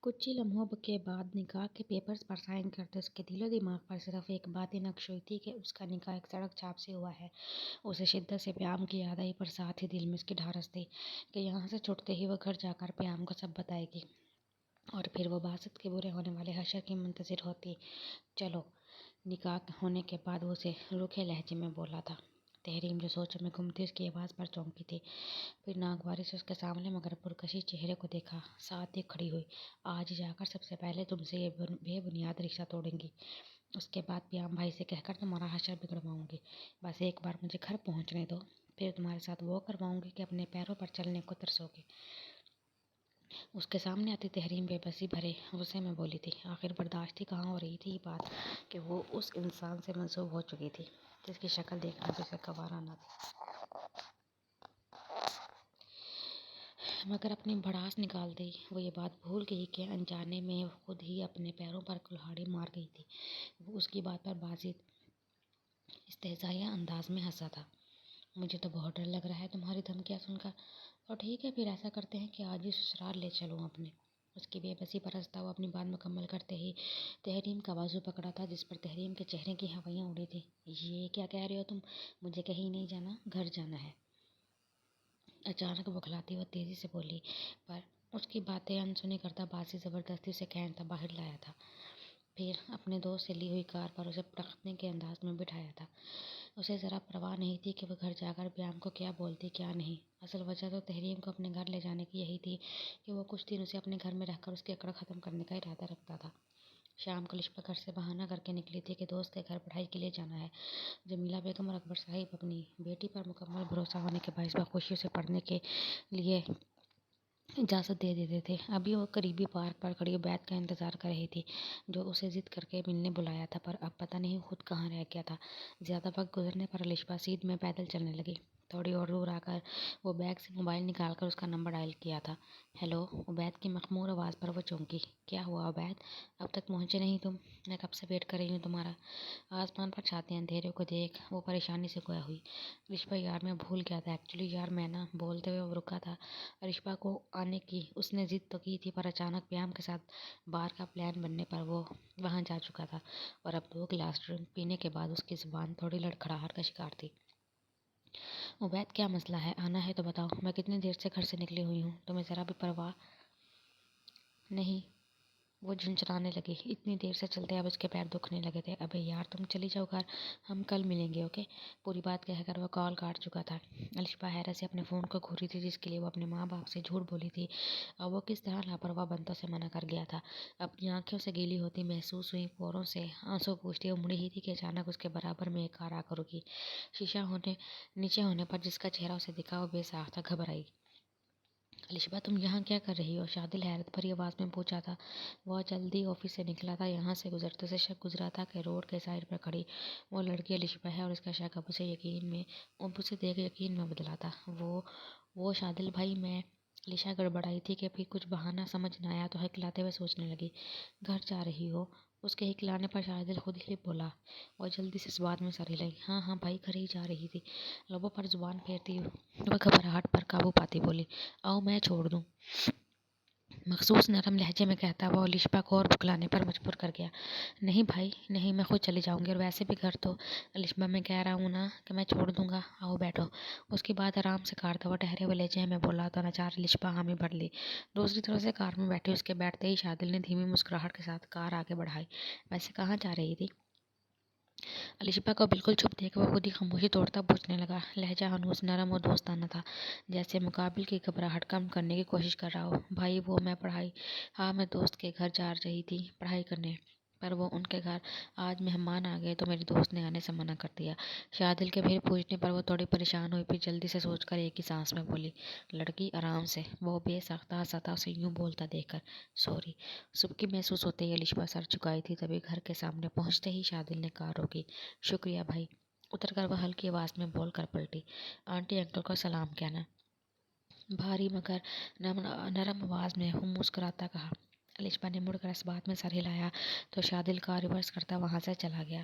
کچھ ہی لمحوں کے بعد نکاح کے پیپرز پر سائن کرتے اس کے دل و دماغ پر صرف ایک بات ہی نقش ہوئی تھی کہ اس کا نکاح ایک سڑک چھاپ سے ہوا ہے۔ اسے شدت سے پیام کی یاد آئی، پر ساتھ ہی دل میں اس کی ڈھارس تھی کہ یہاں سے چھوٹتے ہی وہ گھر جا کر پیام کو سب بتائے گی اور پھر وہ باسط کے برے ہونے والے حشر کی منتظر ہوتی۔ چلو۔ نکاح ہونے کے بعد وہ اسے روکھے لہجے میں بولا تھا۔ تحریم جو سوچوں میں گم تھی اس کی آواز پر چونکی تھی، پھر ناگواری سے اس کے سامنے مگر پرکشش چہرے کو دیکھا، ساتھ ہی کھڑی ہوئی۔ آج جا کر سب سے پہلے تم سے یہ بے بنیاد رشتہ توڑیں گی، اس کے بعد پیام بھائی سے کہہ کر تمہارا حشر بگڑواؤں گی۔ بس ایک بار مجھے گھر پہنچنے دو، پھر تمہارے ساتھ وہ کرواؤں گی کہ اپنے پیروں پر چلنے کو ترسو گے۔ اس کے سامنے آتی تحریم بے بسی بھرے غصے میں بولی تھی۔ آخر برداشت ہی کہاں ہو رہی تھی یہ بات کہ وہ اس انسان سے منسوب ہو چکی تھی جس کی شکل دیکھنا بھی اسے گوارا نہ تھی، مگر اپنی بھڑاس نکال دی۔ وہ یہ بات بھول گئی کہ انجانے میں خود ہی اپنے پیروں پر کلہاڑی مار گئی تھی۔ وہ اس کی بات پر باسط استہزائیہ انداز میں ہنسا تھا۔ مجھے تو بہت ڈر لگ رہا ہے تمہاری دھمکیاں سن کر۔ اور ٹھیک ہے، پھر ایسا کرتے ہیں کہ آج ہی سسرال لے چلوں اپنے۔ اس کی بے بسی پر ہنستا ہوا اپنی بات مکمل کرتے ہی تحریم کا بازو پکڑا تھا، جس پر تحریم کے چہرے کی ہوائیاں اڑی تھیں۔ یہ کیا کہہ رہے ہو تم؟ مجھے کہیں نہیں جانا، گھر جانا ہے، اچانک بوکھلاتی وہ تیزی سے بولی، پر اس کی باتیں انسنی کرتا باسط زبردستی اسے کینتا باہر لایا تھا، پھر اپنے دوست سے لی ہوئی کار پر اسے پٹخنے کے انداز میں بٹھایا تھا۔ اسے ذرا پرواہ نہیں تھی کہ وہ گھر جا کر پیام کو کیا بولتی کیا نہیں۔ اصل وجہ تو تحریم کو اپنے گھر لے جانے کی یہی تھی کہ وہ کچھ دن اسے اپنے گھر میں رہ کر اس کی اکڑ ختم کرنے کا ارادہ رکھتا تھا۔ شام کو لشپا گھر سے بہانہ کر کے نکلی تھی کہ دوست کے گھر پڑھائی کے لیے جانا ہے۔ جمیلہ بیگم اور اکبر صاحب اپنی بیٹی پر مکمل بھروسہ ہونے کے باعث بخوشی اسے پڑھنے کے لیے اجازت دے دیتے تھے۔ ابھی وہ قریبی پارک پر کھڑی عبید کا انتظار کر رہی تھی، جو اسے ضد کر کے ملنے بلایا تھا، پر اب پتہ نہیں خود کہاں رہ گیا تھا۔ زیادہ وقت گزرنے پر لشپا سیدھ میں پیدل چلنے لگی۔ تھوڑی اور دور آ کر وہ بیگ سے موبائل نکال کر اس کا نمبر ڈائل کیا تھا۔ ہیلو، عبید کی مخمور آواز پر وہ چونکی۔ کیا ہوا عبید؟ اب تک پہنچے نہیں تم؟ میں کب سے ویٹ کر رہی ہوں تمہارا۔ آسمان پر چھاتے اندھیرے کو دیکھ وہ پریشانی سے گویا ہوئی۔ لشپا یار میں بھول گیا تھا، ایکچولی یار میں نا، بولتے ہوئے وہ رکا تھا۔ لشپا کو آنے کی اس نے ضد تو کی تھی، پر اچانک پیام کے ساتھ بار کا پلان بننے پر وہ وہاں جا چکا تھا، اور اب 2 گلاس ڈرنک پینے کے بعد اس کی زبان تھوڑی لڑکھڑاہٹ کا شکار تھی۔ عبید کیا مسئلہ ہے؟ آنا ہے تو بتاؤ، میں کتنی دیر سے گھر سے نکلی ہوئی ہوں، تمہیں ذرا بھی پرواہ نہیں؟ وہ جھنجھلانے لگی۔ اتنی دیر سے چلتے اب اس کے پیر دکھنے لگے تھے۔ ابے یار تم چلی جاؤ گھر، ہم کل ملیں گے، اوکے؟ پوری بات کہہ کر وہ کال کاٹ چکا تھا۔ لشپا حیرت سے اپنے فون کو گھوری تھی، جس کے لیے وہ اپنے ماں باپ سے جھوٹ بولی تھی، اور وہ کس طرح لاپرواہ بنتوں سے منع کر گیا تھا۔ اپنی آنکھوں سے گیلی ہوتی محسوس ہوئی پوروں سے آنسو پوچھتی وہ مڑی ہی تھی کہ اچانک اس کے برابر میں ایک کار آ کر رکی۔ شیشہ نیچے ہونے پر جس کا چہرہ اسے دکھا وہ بے ساختہ تھا، گھبرائی۔ لشپا تم یہاں کیا کر رہی ہو؟ شادل حیرت بھری آواز میں پوچھا تھا۔ وہ جلدی آفس سے نکلا تھا، یہاں سے گزرتے سے شک گزرا تھا کہ روڈ کے سائڈ پر کھڑی وہ لڑکی لشپا ہے، اور اس کا شک اب اسے دیکھ یقین میں بدلا تھا۔ وہ شادل بھائی میں لشا گڑبڑائی تھی کہ پھر کچھ بہانہ سمجھ نہ آیا تو ہکلاتے ہوئے سوچنے لگی، گھر جا رہی ہو؟ اس کے ہکلانے پر شادل خود ہی بولا۔ وہ جلدی سے اس بات میں سر ہلائی، ہاں ہاں بھائی، گھر ہی جا رہی تھی۔ لبوں پر زبان پھیرتی وہ گھبراہٹ پر قابو پاتی بولی، آؤ میں چھوڑ دوں؟ مخصوص نرم لہجے میں کہتا وہ لشپا کو اور بھکلانے پر مجبور کر گیا۔ نہیں بھائی نہیں، میں خود چلی جاؤں گی، اور ویسے بھی گھر تو لشپا میں کہہ رہا ہوں نا کہ میں چھوڑ دوں گا، آؤ بیٹھو۔ اس کی بات آرام سے کاٹتا ہوا ٹھہرے ہوئے لہجے میں بولا تو ناچار لشپا حامی بھر لی۔ دوسری طرف سے کار میں بیٹھی اس کے بیٹھتے ہی شادل نے دھیمی مسکراہٹ کے ساتھ کار آگے بڑھائی۔ ویسے کہاں جا رہی تھی؟ لشپا کو بالکل چپ دیکھ وہ خود ہی خاموشی توڑتا پوچھنے لگا۔ لہجہ ہنوز نرم اور دوستانہ تھا، جیسے مقابل کی گھبراہٹ کم کرنے کی کوشش کر رہا ہو۔ بھائی وہ میں میں دوست کے گھر جا رہی تھی پڑھائی کرنے، پر وہ ان کے گھر آج مہمان آ گئے تو میری دوست نے آنے سے منع کر دیا۔ شادل کے پھر پوچھنے پر وہ تھوڑی پریشان ہوئی، پھر جلدی سے سوچ کر ایک ہی سانس میں بولی، لڑکی آرام سے۔ وہ بے ساختہ ہنسا تھا اسے یوں بولتا دیکھ کر۔ سوری۔ سبکی محسوس ہوتے ہی لشپا سر جھکائی تھی، تبھی گھر کے سامنے پہنچتے ہی شادل نے کار روکی۔ شکریہ بھائی۔ اتر کر وہ ہلکی آواز میں بول کر پلٹی، آنٹی انکل کو سلام کہنا۔ بھاری مگر نرم آواز میں مسکراتا کہا۔ لشپا نے مڑ کر اس بات میں سر ہلایا تو شادل کار ریورس کرتا وہاں سے چلا گیا۔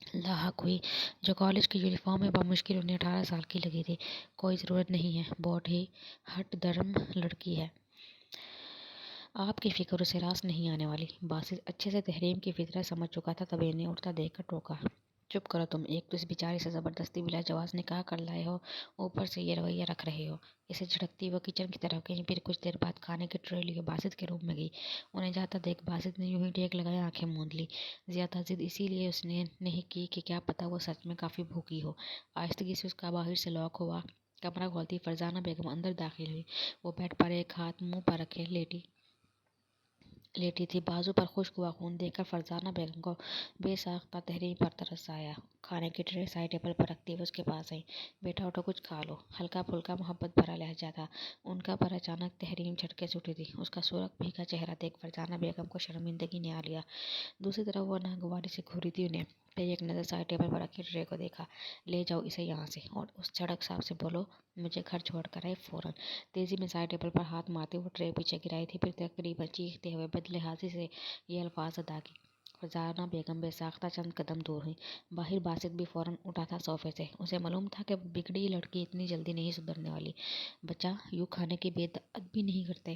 لاحق ہوئی۔ جو کالج کی یونیفارم میں بمشکل انہیں 18 سال کی لگی تھی۔ کوئی ضرورت نہیں ہے، بہت ہی ہٹ درم لڑکی ہے، آپ کی فکر اسے راس نہیں آنے والی۔ باسط اچھے سے تحریم کی فطرت سمجھ چکا تھا، تبھی انہیں اٹھتا دیکھ کر ٹوکا۔ چپ کرو تم، ایک تو اس بیچاری سے زبردستی بلا جواز نکاح کر لائے ہو، اوپر سے یہ رویہ رکھ رہے ہو۔ اسے جھڑکتی وہ کچن کی طرف گئی، پھر کچھ دیر بعد کھانے کی ٹرے لیے باسط کے روم میں گئی۔ انہیں جاتا دیکھ باسط نے یوں ہی ٹیک لگائے آنکھیں موند لی۔ زیادہ ضد اسی لیے اس نے نہیں کی کہ کیا پتہ وہ سچ میں کافی بھوکی ہو۔ آہستگی سے اس کا باہر سے لاک ہوا کمرہ کھولتی فرزانہ بیگم اندر داخل ہوئی۔ وہ بیڈ پر ایک ہاتھ منہ پر رکھے لیٹی تھی، بازو پر خشک ہوا خون دیکھ کر فرزانہ بیگم کو بے ساختہ تحریم پر ترس آیا۔ کھانے کی ٹرے سائڈ ٹیبل پر رکھتی وہ اس کے پاس آئی۔ بیٹا اٹھو، کچھ کھا لو۔ ہلکا پھلکا محبت بھرا لہجہ تھا ان کا، پر اچانک تحریم جھٹکے سے اٹھی تھی۔ اس کا سرخ بھیگا چہرہ دیکھ فرزانہ بیگم کو شرمندگی نے آ لیا۔ دوسری طرف وہ ناگواری سے گھوری تھی انہیں، پھر ایک نظر سائڈ ٹیبل پر رکھی ٹرے کو دیکھا۔ لے جاؤ اسے یہاں سے، اور اس سڑک صاحب سے بولو مجھے گھر چھوڑ کر آئے فوراً۔ تیزی میں سائڈ ٹیبل پر ہاتھ مارتے وہ ٹرے پیچھے گرائی تھی، پھر تقریباً چیختے ہوئے بدلہجائی سے یہ الفاظ ادا کی۔ فرزانہ بیگم بے ساختہ چند قدم دور ہوئی۔ باہر باسط بھی فوراً اٹھا تھا صوفے سے۔ اسے معلوم تھا کہ بگڑی لڑکی اتنی جلدی نہیں سدھرنے والی۔ بچہ، یوں کھانے کی بے ادبی نہیں کرتے۔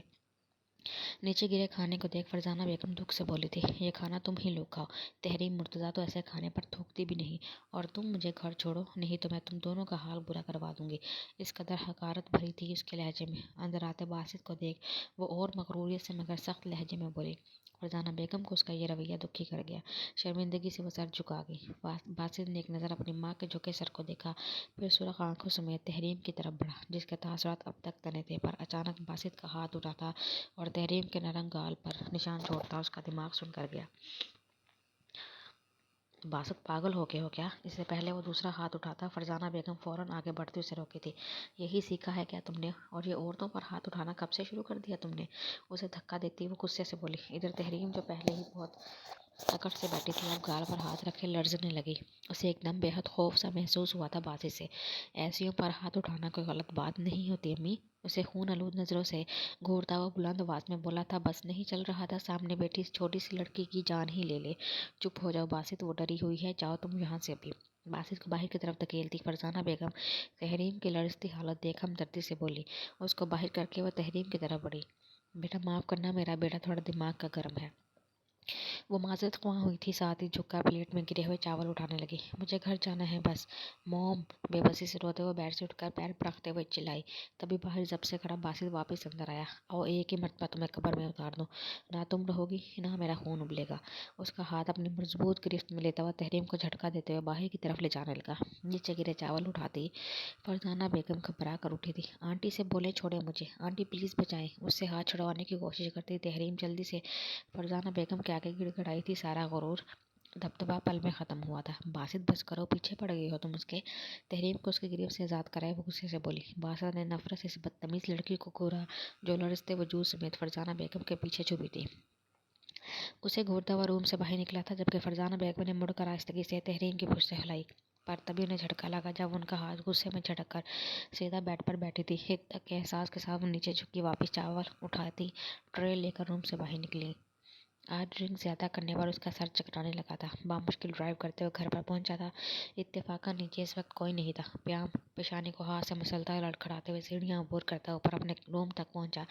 نیچے گرے کھانے کو دیکھ فرزانہ بیگم دکھ سے بولی تھی، یہ کھانا تم ہی لوگ کھاؤ، تحریم مرتضیٰ تو ایسے کھانے پر تھوکتی بھی نہیں، اور تم مجھے گھر چھوڑو، نہیں تو میں تم دونوں کا حال برا کروا دوں گی۔ اس قدر حقارت بھری تھی اس کے لہجے میں۔ اندر آتے باسط کو دیکھ وہ اور مغروریت سے مگر سخت لہجے میں بولی۔ فرزانہ بیگم کو اس کا یہ رویہ دکھی کر گیا۔ شرمندگی سے وہ سر جھکا گئی۔ باسط نے ایک نظر اپنی ماں کے جھکے سر کو دیکھا، پھر سرخ آنکھوں سمیت تحریم کی طرف بڑھا، جس کے تاثرات اب تک تنے تھے، پر اچانک باسط کا ہاتھ اٹھاتا اور تحریم کے نرم گال پر نشان چھوڑتا۔ اس کا دماغ سن کر گیا۔ باسط پاگل ہو گئے ہو کیا؟ اس سے پہلے وہ دوسرا ہاتھ اٹھاتا، فرزانہ بیگم فوراً آگے بڑھتی اسے روکی تھی۔ یہی سیکھا ہے کیا تم نے؟ اور یہ عورتوں پر ہاتھ اٹھانا کب سے شروع کر دیا تم نے؟ اسے دھکا دیتی وہ غصے سے بولی۔ ادھر تحریم جو پہلے ہی بہت اکڑ سے بیٹھی تھی، اب گال پر ہاتھ رکھے لرزنے لگی۔ اسے ایک دم بے حد خوف سا محسوس ہوا تھا باسط سے۔ ایسیوں پر ہاتھ اٹھانا کوئی غلط بات نہیں ہوتی امی۔ اسے خون آلود نظروں سے گھورتا ہوا بلند آواز میں بولا تھا۔ بس نہیں چل رہا تھا سامنے بیٹھی اس چھوٹی سی لڑکی کی جان ہی لے لے۔ چپ ہو جاؤ باسط، وہ ڈری ہوئی ہے، جاؤ تم یہاں سے ابھی۔ باسط کو باہر کی طرف دھکیلتی فرزانہ بیگم تحریم کی لرزتی حالت دیکھ ہمدردی سے بولی۔ اس کو باہر کر کے وہ تحریم کی طرف بڑھی۔ بیٹا معاف کرنا، میرا بیٹا تھوڑا دماغ کا گرم ہے۔ وہ معذرت خواہ ہوئی تھی، ساتھ ہی جھک کر پلیٹ میں گرے ہوئے چاول اٹھانے لگی۔ مجھے گھر جانا ہے بس موم، بے بسی سے روتے ہوئے بیڈ سے اٹھ کر پیر پٹکتے ہوئے چلائی۔ تبھی باہر ضبط سے کھڑا باسط واپس اندر آیا۔ آؤ ایک ہی مرتبہ تمہیں قبر میں اتار دوں، نہ تم رہو گی نہ میرا خون ابلے گا۔ اس کا ہاتھ اپنی مضبوط گرفت میں لیتا ہوا تحریم کو جھٹکا دیتے ہوئے باہر کی طرف لے جانے لگا۔ نیچے گرے چاول اٹھاتی فرزانہ بیگم گھبرا کر اٹھی تھی۔ آنٹی سے بولے چھوڑیں مجھے، آنٹی پلیز بچائیں۔ اس سے ہاتھ چھڑوانے کی کوشش کرتی تحریم جلدی سے فرزانہ بیگم کے آگے گڑ گڑائی تھی۔ سارا غرور دبدبا پل میں ختم ہوا تھا۔ باسط بس کرو، پیچھے پڑ گئی ہو تم اس کے۔ تحریم کو اس کی گریف سے آزاد کرائے وہ غصے سے بولی۔ باسط نے نفرت سے اس بدتمیز لڑکی کو گھورا جو لرزتے وجود سمیت فرزانہ بیگم کے پیچھے چھپی تھی۔ اسے گھورتا ہوا روم سے باہر نکلا تھا، جبکہ فرزانہ بیگم نے مڑ کر آہستگی سے تحریم کی پشت سے ہلائی، پر تبھی انہیں جھٹکا لگا جب ان کا ہاتھ غصے میں جھٹک کر سیدھا بیڈ پر بیٹھی تھی۔ ہدک کے احساس کے ساتھ وہ نیچے جھکی، واپس چاول اٹھاتی ٹرے لے کر روم سے باہر نکلی۔ آج ڈرنک زیادہ کرنے پر اس کا سر چکرانے لگا تھا۔ بامشکل ڈرائیو کرتے ہوئے گھر پر پہنچا تھا۔ اتفاقاً نیچے اس وقت کوئی نہیں تھا۔ پیام پیشانی کو ہاتھ سے مسلتا لڑکھڑاتے ہوئے سیڑھیاں عبور کرتا اوپر اپنے روم تک پہنچا۔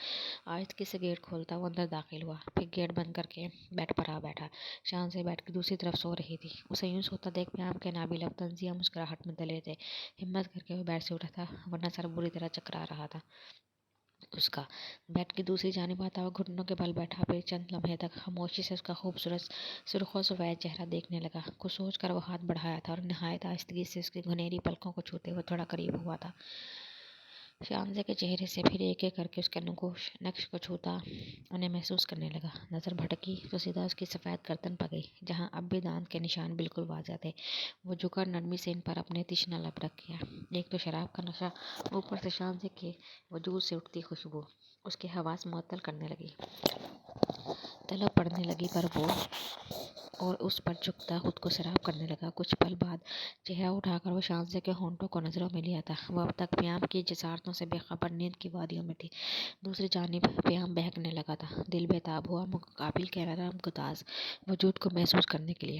آہستگی سے گیٹ کھولتا وہ اندر داخل ہوا، پھر گیٹ بند کر کے بیڈ پر آ بیٹھا۔ شانزیں بیڈ کی دوسری طرف سو رہی تھی۔ اسے یوں سوتا دیکھ پیام کے نابی لب طنزیہ مسکراہٹ میں تلے تھے۔ ہمت کر کے وہ بیڈ سے اٹھا تھا، ورنہ سر بری طرح چکرا رہا تھا اس کا۔ بیڈ کی دوسری جانب آتا ہوا گھٹنوں کے بل بیٹھا، پھر چند لمحے تک خاموشی سے اس کا خوبصورت سرخ و سفید چہرہ دیکھنے لگا۔ کچھ سوچ کر وہ ہاتھ بڑھایا تھا اور نہایت آہستگی سے اس کی گھنیری پلکوں کو چھوتے ہوئے تھوڑا قریب ہوا تھا۔ شانزے کے چہرے سے پھر ایک ایک کر کے اس کے نقش کو چھوتا انہیں محسوس کرنے لگا۔ نظر بھٹکی تو سیدھا اس کی سفید گردن پر گئی، جہاں اب بھی دانت کے نشان بالکل واضح تھے۔ وہ جھک کر نرمی سے ان پر اپنے تشنہ لب رکھ گیا۔ ایک تو شراب کا نشہ، اوپر سے شانزے کے وجود سے اٹھتی خوشبو اس کے حواس معطل کرنے لگی۔ طلب پڑنے لگی پر وہ اور اس پر جھکتا خود کو سیراب کرنے لگا۔ کچھ پل بعد چہرہ اٹھا کر وہ شانزے کے ہونٹوں کو نظروں میں لیا تھا۔ وہ اب تک پیام کی جسارتوں سے بے خبر نیند کی وادیوں میں تھی۔ دوسری جانب پیام بہکنے لگا تھا، دل بے تاب ہوا مقابل کے نرم گداز وجود کو محسوس کرنے کے لیے۔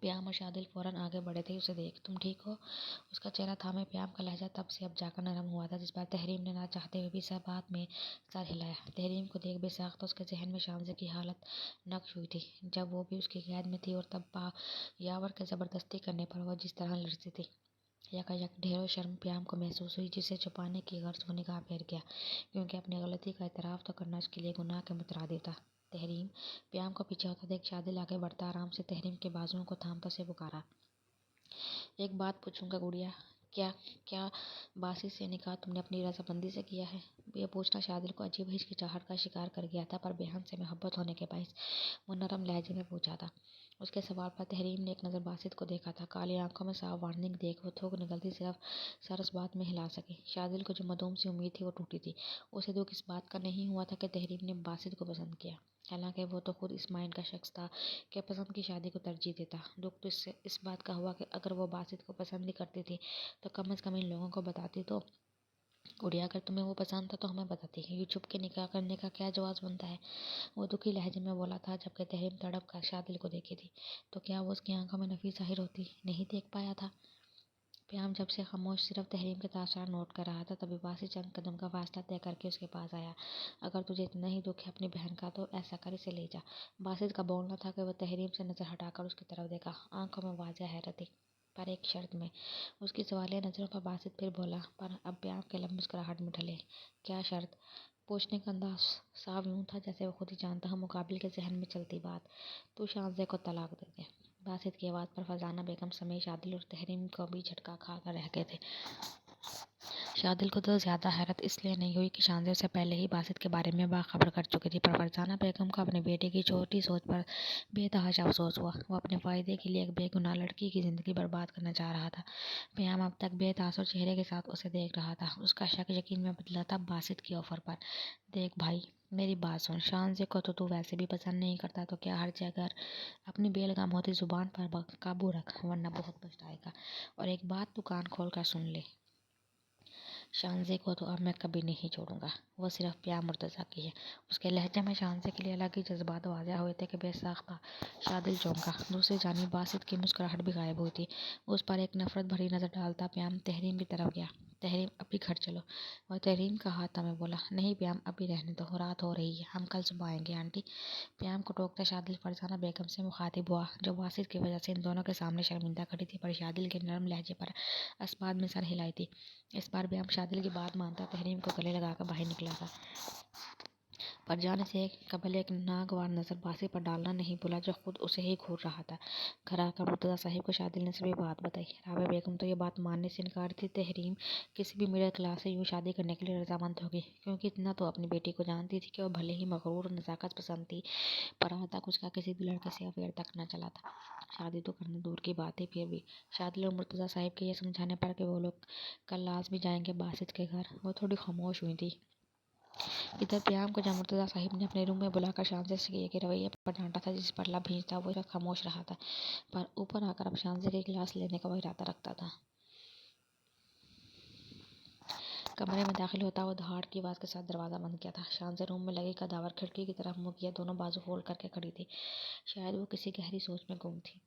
پیام اور شادل فوراً آگے بڑھے تھے اسے دیکھ۔ تم ٹھیک ہو؟ اس کا چہرہ تھامے پیام کا لہجہ تب سے اب جا کر نرم ہوا تھا، جس پر تحریم نے نہ چاہتے ہوئے بھی بات میں سر ہلایا۔ تحریم کو دیکھ بے ساختہ اس کے ذہن میں شانزے کی حالت نقش ہوئی تھی، جب وہ بھی اس کی قید میں تھی، اور تب یاور کے زبردستی کرنے پر وہ جس طرح لرزتی تھی۔ یکایک ڈھیر و شرم پیام کو محسوس ہوئی، جسے چھپانے کی غرض وہ نگاہ پھیر گیا، کیونکہ اپنی غلطی کا اعتراف تو کرنا اس کے لیے گناہ کے مترادف تھا۔ تحریم! پیام کو پیچھے ہوتا دیکھ شادل آگے بڑھتا آرام سے تحریم کے بازوؤں کو تھامتا سے پکارا۔ ایک بات پوچھوں گا گڑیا؟ کیا باسی سے نکاح تم نے اپنی رضامندی سے کیا ہے؟ یہ پوچھنا شادل کو عجیب ہچکچاہٹ کا شکار کر گیا تھا، پر بہن سے محبت ہونے کے باعث وہ نرم لہجے میں پوچھا تھا۔ اس کے سوال پر تحریم نے ایک نظر باسط کو دیکھا تھا۔ کالی آنکھوں میں صاف وارننگ دیکھ وہ تھوک نکلتی صرف سر اس بات میں ہلا سکی۔ شادل کو جو معدوم سی امید تھی وہ ٹوٹی تھی۔ اسے دکھ اس بات کا نہیں ہوا تھا کہ تحریم نے باسط کو پسند کیا، حالانکہ وہ تو خود اس مائنڈ کا شخص تھا کہ پسند کی شادی کو ترجیح دیتا۔ دکھ تو اس بات کا ہوا کہ اگر وہ باسط کو پسند ہی کرتی تھی تو کم از کم ان لوگوں کو بتاتی تو۔ گڑیا اگر تمہیں وہ پسند تھا تو ہمیں بتاتی، یوں چھپ کے نکاح کرنے کا کیا جواز بنتا ہے؟ وہ دکھی لہجے میں بولا تھا، جبکہ تحریم تڑپ کر شادل کو دیکھی تھی۔ تو کیا وہ اس کی آنکھوں میں نفی ظاہر ہوتی نہیں دیکھ پایا تھا؟ پیام جب سے خاموش صرف تحریم کے تاثرات نوٹ کر رہا تھا، تبھی باسی چند قدم کا فاصلہ طے کر کے اس کے پاس آیا۔ اگر تجھے اتنا ہی دکھ ہے اپنی بہن کا تو ایسا کر اسے لے جا۔ باسط کا بولنا تھا کہ وہ تحریم سے نظر ہٹا کر اس کی طرف دیکھا، آنکھوں میں واضح حیرت تھی، پر ایک شرط میں۔ اس کی سوالیہ نظروں پر باسط پھر بولا، پر اب پیام کے لب مسکراہٹ میں ڈھلے۔ کیا شرط؟ پوچھنے کا انداز صاف یوں تھا جیسے وہ خود ہی جانتا ہو مقابل کے ذہن میں چلتی بات۔ تو شانزے کو طلاق دے دے۔ باسط کی آواز پر فرزانہ بیگم سمیت شادل اور تحریم کو بھی جھٹکا کھا کر رہ گئے تھے۔ شادل کو تو زیادہ حیرت اس لیے نہیں ہوئی کہ شانزے اسے پہلے ہی باسط کے بارے میں باخبر کر چکی تھی، پر فرزانہ بیگم کو اپنے بیٹے کی چھوٹی سوچ پر بے تحاشا افسوس ہوا۔ وہ اپنے فائدے کے لیے ایک بے گناہ لڑکی کی زندگی برباد کرنا چاہ رہا تھا۔ پیام اب تک بے تاثر چہرے کے ساتھ اسے دیکھ رہا تھا، اس کا شک یقین میں بدلا تھا باسط کی آفر پر۔ دیکھ بھائی، میری بات سن، شانزے کو تو ویسے بھی پسند نہیں کرتا، تو کیا حرج ہے اگر اپنی بے لگام ہوتی زبان پر قابو رکھ، ورنہ بہت پچھتائے گا۔ اور ایک بات تو کان کھول کر سن لے، شانزے کو تو اب میں کبھی نہیں چھوڑوں گا، وہ صرف پیام مرتضیٰ کی ہے۔ اس کے لہجے میں شانزے کے لیے الگ ہی جذبات واضح ہوئے تھے کہ بے ساختہ شادل چونکا۔ دوسری جانب باسط کی مسکراہٹ بھی غائب ہوئی تھی۔ اس پر ایک نفرت بھری نظر ڈالتا پیام تحریم کی طرف گیا۔ تحریم ابھی گھر چلو۔ وہ تحریم کا ہاتھ تھامے بولا، نہیں پیام ابھی رہنے دو، رات ہو رہی ہے، ہم کل صبح آئیں گے آنٹی۔ پیام کو ٹوکتا شادل فرزانہ بیگم سے مخاطب ہوا، جو باسط کی وجہ سے ان دونوں کے سامنے شرمندہ کھڑی تھی، پر شادل کے نرم لہجے پر اسبات میں سر ہلائی تھی۔ اس بار پیام شادل کی بات مانتا تحریم کو گلے لگا کر باہر نکلا تھا، پر جانے سے قبل ایک ناگوار نظر باسط پر ڈالنا نہیں بھولا، جو خود اسے ہی گھور رہا تھا۔ گھر آ کر مرتضیٰ صاحب کو شادل نے سبھی بات بتائی۔ رابعہ بیگم تو یہ بات ماننے سے انکار تھی تحریم کسی بھی مڈل کلاس سے یوں شادی کرنے کے لیے رضامند ہوگی، کیونکہ اتنا تو اپنی بیٹی کو جانتی تھی کہ وہ بھلے ہی مغرور اور نزاکت پسند تھی، پر آج تک اس کا کسی بھی لڑکے سے افیئر تک نہ چلا تھا۔ شادی تو کرنا دور کی بات تھی، پھر بھی شادل اور مرتضیٰ صاحب کے یہ سمجھانے پر کہ وہ لوگ کل لازمی جائیں گے باسط کے گھر، وہ تھوڑی خاموش ہوئی تھی۔ ادھر پیام کو جب مرتضیٰ صاحب نے اپنے روم میں بلا کر شانزے کے رویے پر ڈانٹا تھا، جس پر لب بھیجتا وہ خاموش رہا تھا، پر اوپر آ کر اب شانزے کے گلاس لینے کا وہ ارادہ رکھتا تھا۔ کمرے میں داخل ہوتا وہ دھاڑ کی آواز کے ساتھ دروازہ بند کیا تھا۔ شانزے روم میں لگی کداور کھڑکی کی طرف منہ کیے دونوں بازو فولڈ کر کے کھڑی تھی، شاید وہ کسی گہری سوچ میں گم تھی۔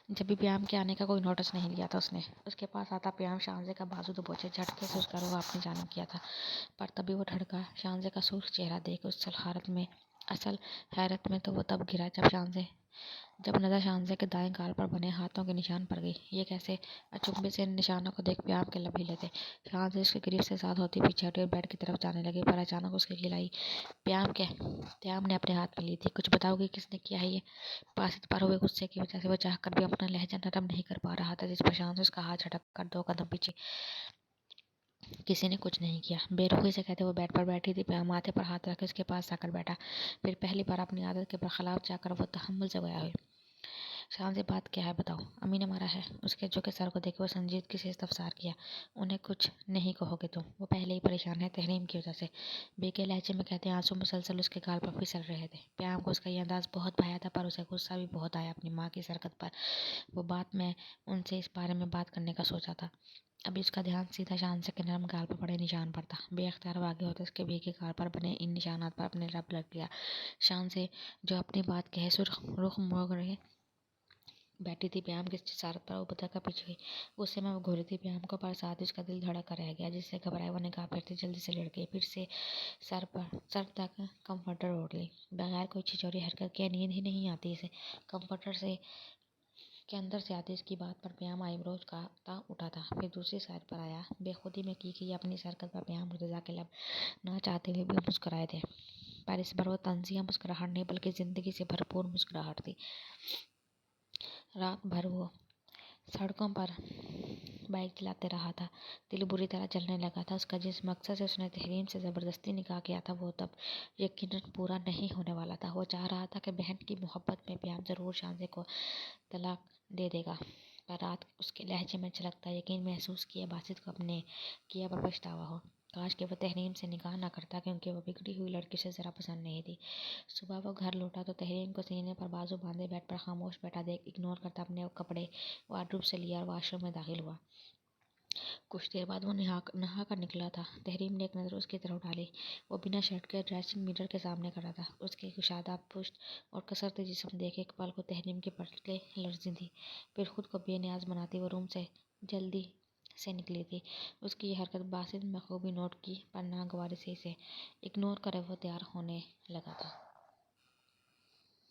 جب بھی پیام کے آنے کا کوئی نوٹس نہیں لیا تھا اس نے۔ اس کے پاس آتا پیام شانزے کا بازو دبوچے جھٹکے سے اس کا رخ اپنی جانب کیا تھا، پر تبھی وہ دھڑکا۔ شانزے کا سرخ چہرہ دیکھ اصل حیرت میں تو وہ تب گرا جب نظر شانزے کے دائیں گال پر بنے ہاتھوں کے نشان پر گئی۔ یہ کیسے؟ اچنبھے سے ان نشانوں کو دیکھ پیام کے لب ہلے تھے۔ شانزے اس کے قریب سے ساتھ ہوتی پیچھے ہٹی اور بیڈ کی طرف جانے لگی، پر اچانک اس کی کھلائی پیام نے اپنے ہاتھ میں لی تھی۔ کچھ بتاؤ گی کس نے کیا ہے یہ؟ باسط پر ہوئے غصے کی وجہ سے وہ چاہ کر بھی اپنا لہجہ نرم نہیں کر پا رہا تھا، جس پر شانزے اس کا ہاتھ جھٹک کر 2 قدم پیچھے۔ کسی نے کچھ نہیں کیا، بے رخی سے کہتے وہ بیڈ پر بیٹھی تھی۔ پیام ماتھے پر ہاتھ رکھے اس کے پاس آ کر بیٹھا، پھر پہلی بار اپنی عادت کے برخلاف جا کر وہ تحمل سے گویا ہوئی۔ شانزے بات کیا ہے بتاؤ؟ امی نے مارا ہے؟ اس کے جھکے سر کو دیکھ وہ سنجیدگی سے استفسار کیا۔ انہیں کچھ نہیں کہو گے تم، وہ پہلے ہی پریشان ہے تحریم کی وجہ سے، بھیگے لہجے میں کہتے آنسو مسلسل اس کے گال پر پھسل رہے تھے۔ پیام کو اس کا یہ انداز بہت بھایا تھا، پر اسے غصہ بھی بہت آیا اپنی ماں کی اس حرکت پر۔ وہ بات میں ان سے اس بارے میں بات کرنے کا سوچا تھا، ابھی اس کا دھیان سیدھا شانزہ کے نرم گال پر پڑے نشان پر تھا۔ بے اختیار وہ آگے ہوتے اس کے بھیگے گال پر بنے ان نشانات پر اپنے رب لگ گیا۔ شانزے جو اپنی بات کہے رخ موڑ رہے بیٹھی تھی، پیام کی جسارت پر ابھر کر پیچھے ہوئی۔ غصے میں وہ گھوری تھی پیام کو، پر ساتھ اس کا دل دھڑک کر رہ گیا، جس سے گھبرائے وہ نگاہ پھرتی جلدی سے لڑ گئی، پھر سے سر تک کمفرٹر اوڑھ لی۔ بغیر کوئی چھچوری حرکت کے نیند ہی نہیں آتی اسے۔ کمفرٹر سے کے اندر سے آتی اس کی بات پر پیام آئی بروز کاتا اٹھا تھا، پھر دوسری سائڈ پر آیا۔ بے خودی میں کی گئی اپنی اس حرکت پر پیام مرتضیٰ کے لب نہ چاہتے ہوئے بھی مسکرائے تھے، پر اس بار وہ طنزیہ مسکراہٹ نہیں بلکہ زندگی سے بھرپور مسکراہٹ تھی۔ رات بھر وہ سڑکوں پر بائک چلاتے رہا تھا، دل بری طرح جلنے لگا تھا اس کا۔ جس مقصد سے اس نے تحریم سے زبردستی نکاح کیا تھا وہ تب یقیناً پورا نہیں ہونے والا تھا۔ وہ چاہ رہا تھا کہ بہن کی محبت میں پیام ضرور شانزے کو طلاق دے دے گا، پر رات اس کے لہجے میں جھلکتا یقین محسوس کیے باسط کو اپنے کیا پر پچھتاوا ہو۔ کاش کہ وہ تحریم سے نکاح نہ کرتا، کیونکہ وہ بگڑی ہوئی لڑکی سے ذرا پسند نہیں تھی۔ صبح وہ گھر لوٹا تو تحریم کو سینے پر بازو باندھے بیڈ پر خاموش بیٹھا دیکھ اگنور کرتا اپنے کپڑے وارڈروب سے لیا اور واش روم میں داخل ہوا۔ کچھ دیر بعد وہ نہا کر نکلا تھا۔ تحریم نے ایک نظر اس کی طرف ڈالی۔ وہ بنا شرٹ کے ڈریسنگ میرر کے سامنے کھڑا تھا۔ اس کی کشادہ پشت اور کسرتے جسم دیکھ ایک پل کو تحریم کی پلکیں لرزی تھیں، پھر خود کو بے نیاز بناتی وہ روم سے جلدی سے نکلی تھی۔ اس کی یہ حرکت باسط نے بخوبی نوٹ کی، پر ناگواری سے اسے اگنور کرے وہ تیار ہونے لگا تھا۔